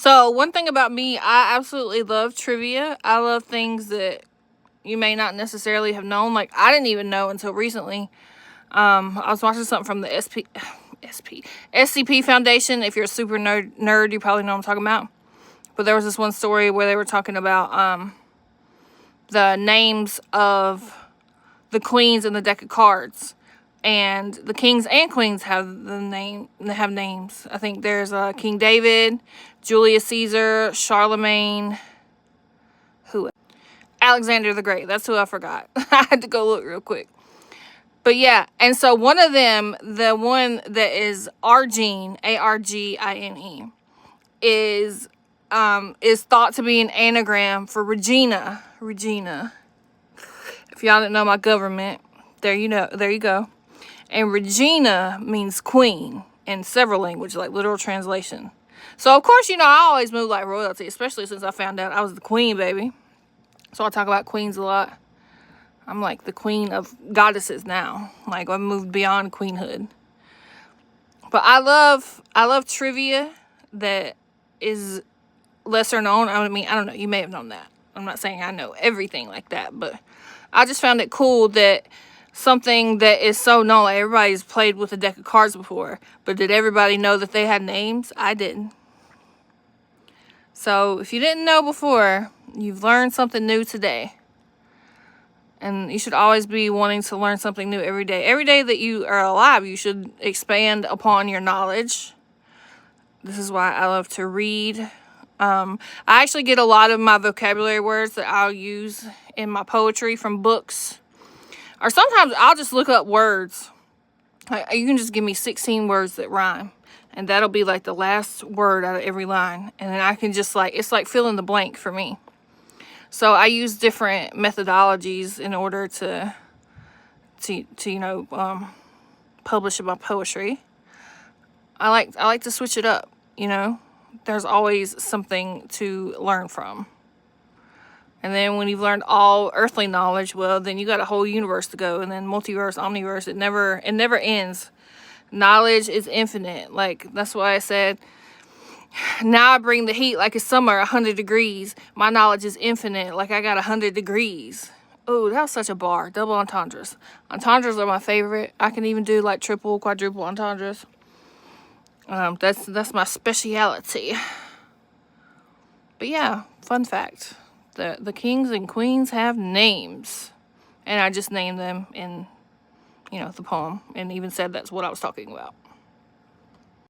So one thing about me, I absolutely love trivia. I love things that you may not necessarily have known. Like, I didn't even know until recently. I was watching something from the SCP Foundation. If you're a super nerd, you probably know what I'm talking about. But there was this one story where they were talking about the names of the queens in the deck of cards. And the kings and queens have names. I think there's King David, Julius Caesar, Charlemagne, Alexander the Great. That's who I forgot. I had to go look real quick. But yeah, and so one of them, the one that is Argine, Argine, is thought to be an anagram for Regina. Regina. If y'all didn't know my government, there you go. And Regina means queen in several languages, like literal translation. So, of course, I always move like royalty, especially since I found out I was the queen, baby. So I talk about queens a lot. I'm like the queen of goddesses now. Like, I've moved beyond queenhood. But I love trivia that is lesser known. I mean, I don't know. You may have known that. I'm not saying I know everything like that, but I just found it cool that something that is so known, like everybody's played with a deck of cards before, but did everybody know that they had names? I didn't. So if you didn't know before, you've learned something new today. And you should always be wanting to learn something new every day. Every day that you are alive, you should expand upon your knowledge. This is why I love to read. I actually get a lot of my vocabulary words that I'll use in my poetry from books. Or sometimes I'll just look up words. Like, you can just give me 16 words that rhyme. And that'll be like the last word out of every line. And then I can just it's like fill in the blank for me. So I use different methodologies in order to publish my poetry. I like to switch it up, There's always something to learn from. And then when you've learned all earthly knowledge, well, then you got a whole universe to go. And then multiverse, omniverse, it never ends. Knowledge is infinite. Like, that's why I said, now I bring the heat like it's summer, 100 degrees. My knowledge is infinite, like I got 100 degrees. Oh, that was such a bar. Double entendres. Entendres are my favorite. I can even do like triple, quadruple entendres. That's my speciality. But yeah, fun fact. The kings and queens have names. And I just named them in, the poem. And even said that's what I was talking about.